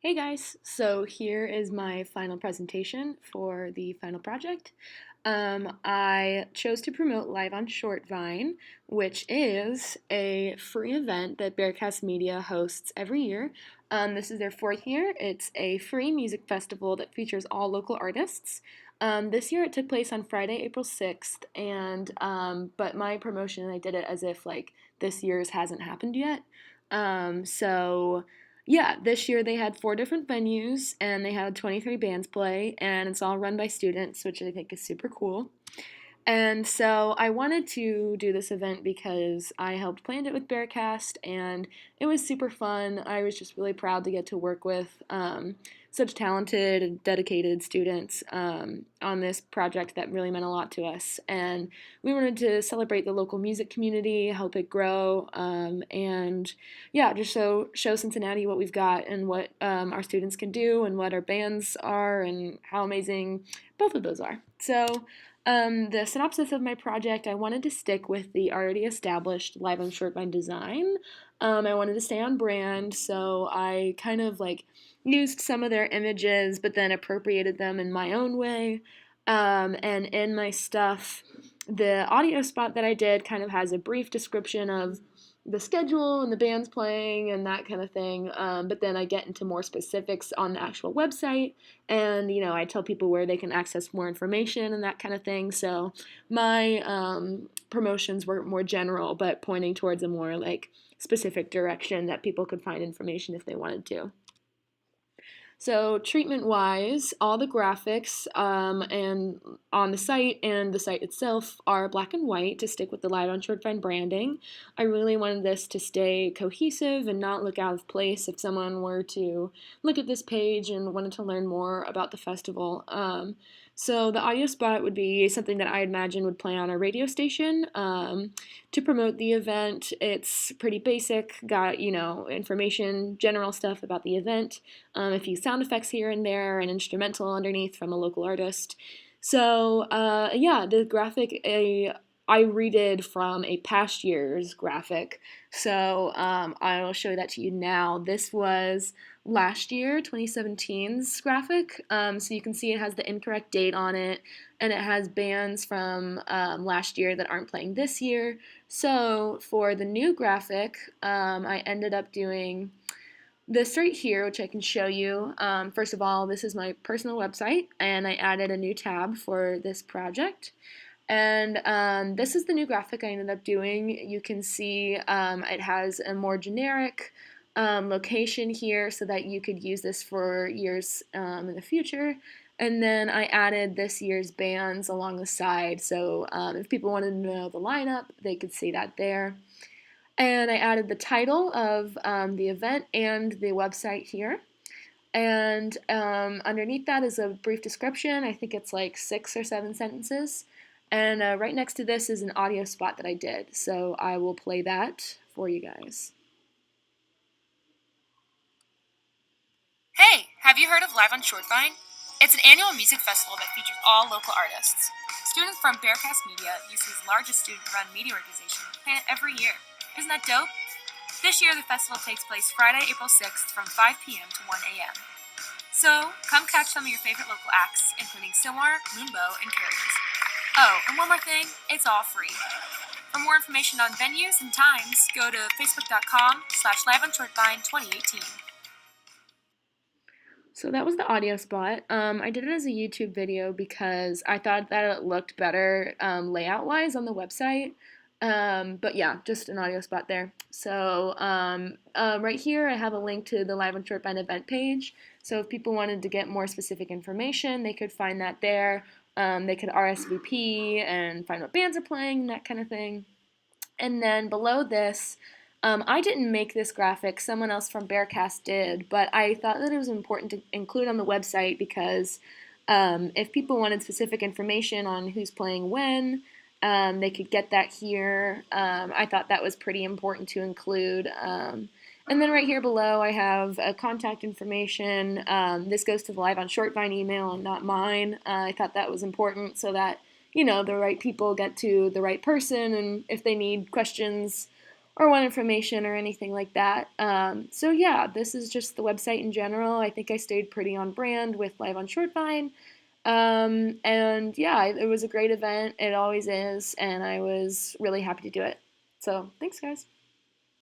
Hey guys, so here is my final presentation for the final project. I chose to promote Live on Shortvine, which is a free event that Bearcast Media hosts every year. This is their fourth year. It's a free music festival that features all local artists. This year it took place on Friday, April 6th, and but my promotion, I did it as if like this year's hasn't happened yet. So yeah, this year they had four different venues and they had 23 bands play, and it's all run by students, which I think is super cool. And so I wanted to do this event because I helped plan it with Bearcast, and it was super fun. I was just really proud to get to work with such talented and dedicated students on this project that really meant a lot to us. And we wanted to celebrate the local music community, help it grow, and yeah, just show Cincinnati what we've got and what our students can do and what our bands are and how amazing both of those are. So the synopsis of my project, I wanted to stick with the already established Live on Shortvine design. I wanted to stay on brand, so I kind of like used some of their images, but then appropriated them in my own way. And in my stuff, the audio spot that I did kind of has a brief description of the schedule and the bands playing and that kind of thing. But then I get into more specifics on the actual website, and I tell people where they can access more information and that kind of thing. So my promotions were more general, but pointing towards a more like specific direction that people could find information if they wanted to. So treatment-wise, all the graphics and on the site and the site itself are black and white to stick with the Live on Shortvine branding. I really wanted this to stay cohesive and not look out of place if someone were to look at this page and wanted to learn more about the festival. So the audio spot would be something that I imagine would play on a radio station to promote the event. It's pretty basic, got, information, general stuff about the event, a few sound effects here and there, an instrumental underneath from a local artist. So yeah, the graphic, I redid from a past year's graphic, so I will show that to you now. This was last year, 2017's graphic, so you can see it has the incorrect date on it, and it has bands from last year that aren't playing this year. So for the new graphic, I ended up doing this right here, which I can show you. First of all, this is my personal website, and I added a new tab for this project. And this is the new graphic I ended up doing. You can see it has a more generic location here so that you could use this for years in the future. And then I added this year's bands along the side, so if people wanted to know the lineup, they could see that there. And I added the title of the event and the website here. And underneath that is a brief description. I think it's like 6 or 7 sentences. And right next to this is an audio spot that I did. So I will play that for you guys. Hey, have you heard of Live on Shortvine? It's an annual music festival that features all local artists. Students from Bearcast Media, UC's largest student-run media organization, plan it every year. Isn't that dope? This year, the festival takes place Friday, April 6th from 5 p.m. to 1 a.m. So, come catch some of your favorite local acts, including Silmar, Moonbow, and Carriers. Oh, and one more thing, it's all free. For more information on venues and times, go to facebook.com/liveonshortvine2018. So that was the audio spot. I did it as a YouTube video because I thought that it looked better layout-wise on the website. But yeah, just an audio spot there. So right here I have a link to the Live on Shortvine event page. So if people wanted to get more specific information, they could find that there. They could RSVP and find what bands are playing, that kind of thing. And then below this, I didn't make this graphic, someone else from Bearcast did, but I thought that it was important to include on the website because if people wanted specific information on who's playing when, they could get that here. I thought that was pretty important to include. And then right here below I have contact information. This goes to the Live on Shortvine email and not mine. I thought that was important so that the right people get to the right person, and if they need questions or want information or anything like that. So yeah, this is just the website in general. I think I stayed pretty on brand with Live on Shortvine. And yeah, it was a great event. It always is, and I was really happy to do it. So thanks, guys.